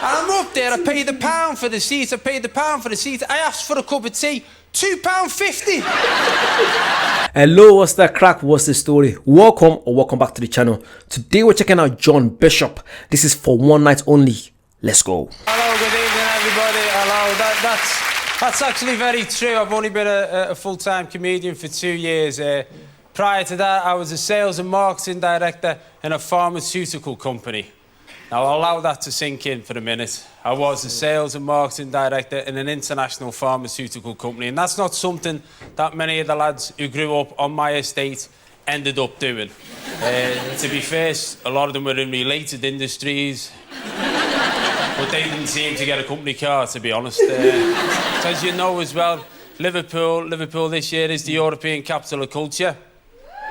I'm up there, I paid £1 for the seat, I asked for a cup of tea, £2.50. Hello, what's that crack? What's the story? Welcome back to the channel. Today we're checking out John Bishop. This is for one night only. Let's go. Hello, good evening everybody. Hello, that's actually very true. I've only been a full-time comedian for 2 years. Prior to that, I was a sales and marketing director in a pharmaceutical company. Now, I'll allow that to sink in for a minute. I was a sales and marketing director in an international pharmaceutical company, and that's not something that many of the lads who grew up on my estate ended up doing. To be fair, a lot of them were in related industries, but they didn't seem to get a company car, to be honest. So as you know as well, Liverpool this year is the European capital of culture.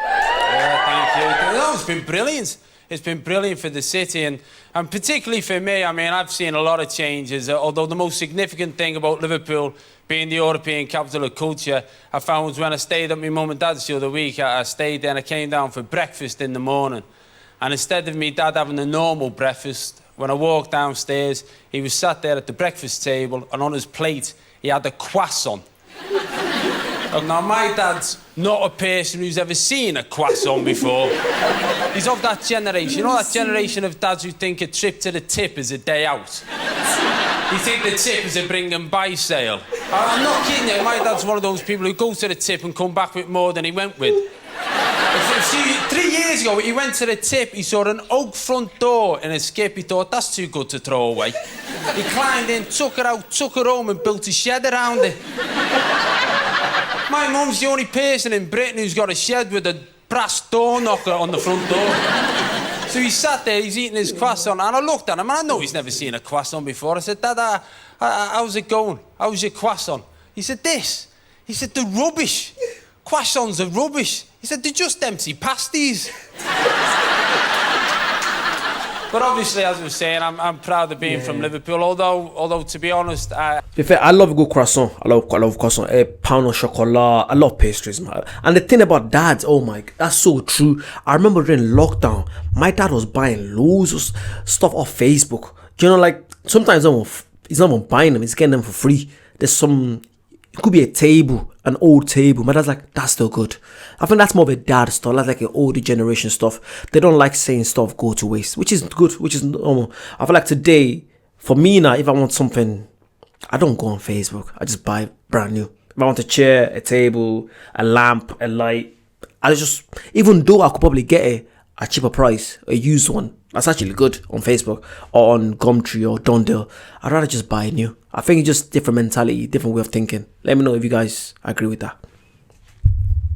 Thank you. No, it's been brilliant. It's been brilliant for the city, and particularly for me. I mean, I've seen a lot of changes, although the most significant thing about Liverpool being the European capital of culture, I found was when I stayed at my mum and dad's the other week. I stayed there and I came down for breakfast in the morning. And instead of me dad having a normal breakfast, when I walked downstairs, he was sat there at the breakfast table, and on his plate, he had a croissant. Now, my dad's not a person who's ever seen a croissant before. He's of that generation. You know that generation of dads who think a trip to the tip is a day out? You think the tip is a bring and buy sale? I'm not kidding you. My dad's one of those people who goes to the tip and come back with more than he went with. 3 years ago, he went to the tip, he saw an oak front door in a skip. He thought, that's too good to throw away. He climbed in, took it out, took it home and built a shed around it. My mum's the only person in Britain who's got a shed with a brass door knocker on the front door. So he sat there, he's eating his croissant, and I looked at him, and I know he's never seen a croissant before. I said, Dad, how's it going? How's your croissant? He said, this. He said, they're rubbish. Croissants are rubbish. He said, they're just empty pasties. But obviously, as I was saying, I'm proud of being from Liverpool, although to be honest... To be fair, I love a good croissant. I love croissant. Pound of chocolat. I love pastries, man. And the thing about dads, oh my, that's so true. I remember during lockdown, my dad was buying loads of stuff off Facebook. You know, like, sometimes he's not even buying them, he's getting them for free. There's some... It could be a table, an old table. My dad's like, that's still good. I think that's more of a dad stuff. That's like an older generation stuff. They don't like saying stuff go to waste, which is good, which is normal. I feel like today, for me now, if I want something, I don't go on Facebook. I just buy brand new. If I want a chair, a table, a lamp, a light, I just, even though I could probably get it at a cheaper price, a used one, that's actually good on Facebook or on Gumtree or Dundale, I'd rather just buy new. I think it's just different mentality, different way of thinking. Let me know if you guys agree with that.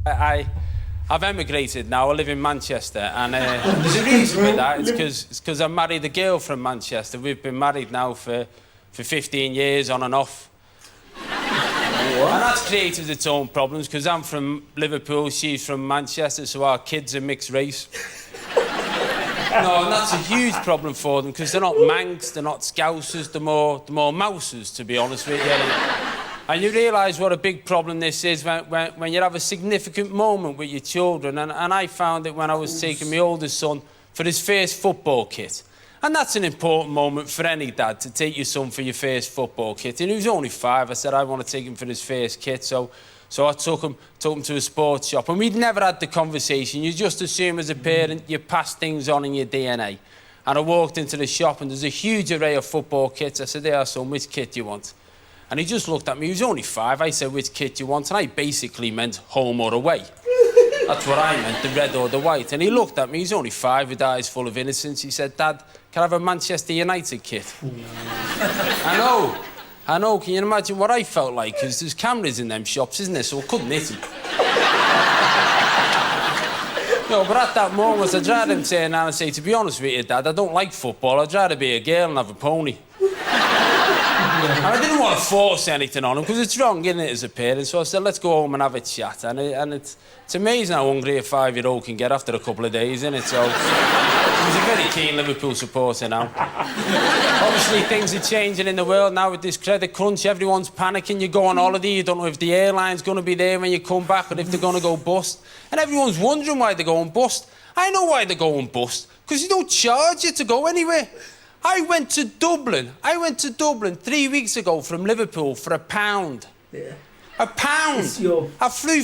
I've emigrated now. I live in Manchester, and there's a reason for that. It's because I married a girl from Manchester. We've been married now for 15 years, on and off. And that's created its own problems, because I'm from Liverpool, she's from Manchester, so our kids are mixed race. No, and that's a huge problem for them, because they're not Manx, they're not Scousers, they're more Mousers, to be honest with you. And you realise what a big problem this is when you have a significant moment with your children. And I found it when I was taking my oldest son for his first football kit. And that's an important moment for any dad, to take your son for your first football kit. And he was only 5. I said, I want to take him for his first kit. So I took him to a sports shop, and we'd never had the conversation. You just assume as a parent you pass things on in your DNA. And I walked into the shop, and there's a huge array of football kits. I said, "There, son, which kit do you want?" And he just looked at me. He was only 5. I said, "Which kit do you want?" And I basically meant home or away. That's what I meant, the red or the white. And he looked at me. He's only 5 with eyes full of innocence. He said, "Dad, can I have a Manchester United kit?" I know, can you imagine what I felt like? Because there's cameras in them shops, isn't there? So I couldn't hit him. No, but at that moment, I'd rather him turn around and say, "To be honest with you, Dad, I don't like football. I'd rather be a girl and have a pony." And I didn't want to force anything on him, because it's wrong, isn't it, as a parent? So I said, let's go home and have a chat. And it's amazing how hungry a 5-year-old can get after a couple of days, isn't it? So he's a very keen Liverpool supporter now. Obviously, things are changing in the world now with this credit crunch. Everyone's panicking. You go on holiday, you don't know if the airline's going to be there when you come back, or if they're going to go bust. And everyone's wondering why they're going bust. I know why they're going bust, because they don't charge you to go anywhere. I went to Dublin 3 weeks ago from Liverpool for £1. Yeah. £1. I flew.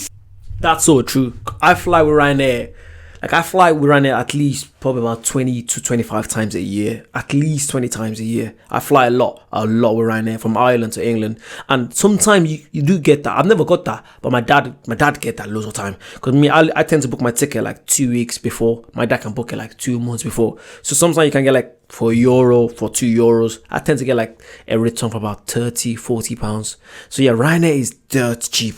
That's so true. I fly with Ryanair. Like, I fly with Ryanair at least probably about 20 to 25 times a year. At least 20 times a year. I fly a lot with Ryanair from Ireland to England. And sometimes you do get that. I've never got that, but my dad get that loads of time. Because me, I tend to book my ticket like 2 weeks before. My dad can book it like 2 months before. So sometimes you can get like for €1, for €2. I tend to get like a return for about 30, 40 pounds. So yeah, Ryanair is dirt cheap.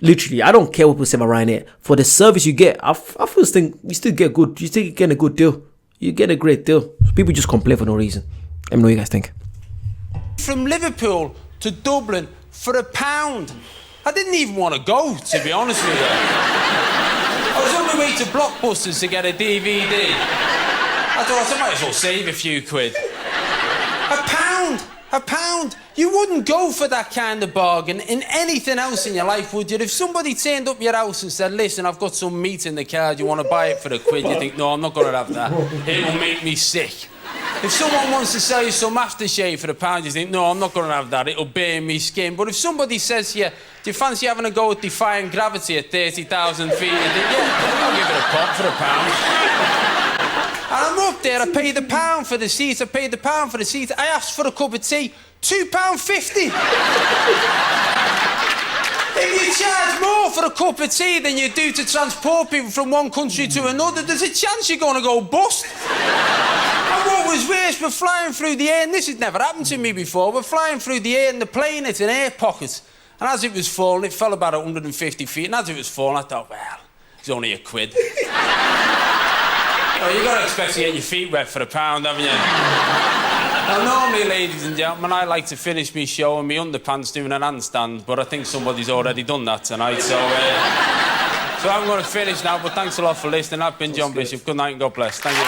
Literally, I don't care what people say about Ryanair. For the service you get, I feel think you still get good. You still get a good deal. You get a great deal. People just complain for no reason. Let me know what you guys think. From Liverpool to Dublin for £1. I didn't even want to go, to be honest with you. I was on my way to Blockbusters to get a DVD. I thought I might as well save a few quid. £1. You wouldn't go for that kind of bargain in anything else in your life, would you? If somebody turned up your house and said, listen, I've got some meat in the car, do you want to buy it for £1? You think, no, I'm not going to have that. It will make me sick. If someone wants to sell you some aftershave for £1, you think, no, I'm not going to have that. It'll burn me skin. But if somebody says to you, do you fancy having a go at defying gravity at 30,000 feet? You think, yeah, I'll give it a pop for £1. And I'm up there, I paid £1 for the seat, I asked for a cup of tea, £2.50. If you charge more for a cup of tea than you do to transport people from one country to another, there's a chance you're going to go bust. And what was worse, we're flying through the air, and this has never happened to me before, we're flying through the air and the plane hit an air pocket. And as it was falling, it fell about 150 feet, and as it was falling, I thought, well, it's only £1. Oh, you've got to expect to get your feet wet for £1, haven't you? Now, normally, ladies and gentlemen, I like to finish me show in my underpants doing an handstand, but I think somebody's already done that tonight, so I'm going to finish now, but thanks a lot for listening. I've been John Bishop. Good night and God bless. Thank you.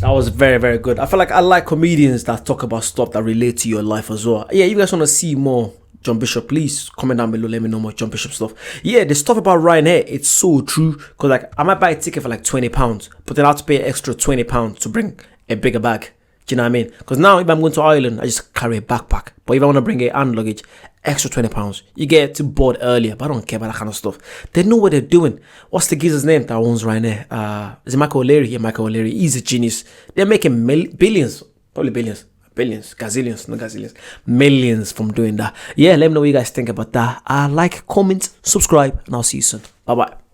That was very, very good. I feel like I like comedians that talk about stuff that relate to your life as well. Yeah, you guys want to see more John Bishop, please comment down below, let me know more John Bishop stuff. Yeah, the stuff about Ryanair, it's so true. Because like, I might buy a ticket for like £20, but then I have to pay an extra £20 to bring a bigger bag. Do you know what I mean? Because now if I'm going to Ireland, I just carry a backpack. But if I want to bring a hand luggage, extra £20. You get to board earlier, but I don't care about that kind of stuff. They know what they're doing. What's the geezer's name that owns Ryanair? Is it Michael O'Leary? Yeah, Michael O'Leary. He's a genius. They're making billions, probably billions. Billions, gazillions, not gazillions, millions from doing that. Yeah, let me know what you guys think about that. Like, comment, subscribe, and I'll see you soon. Bye bye.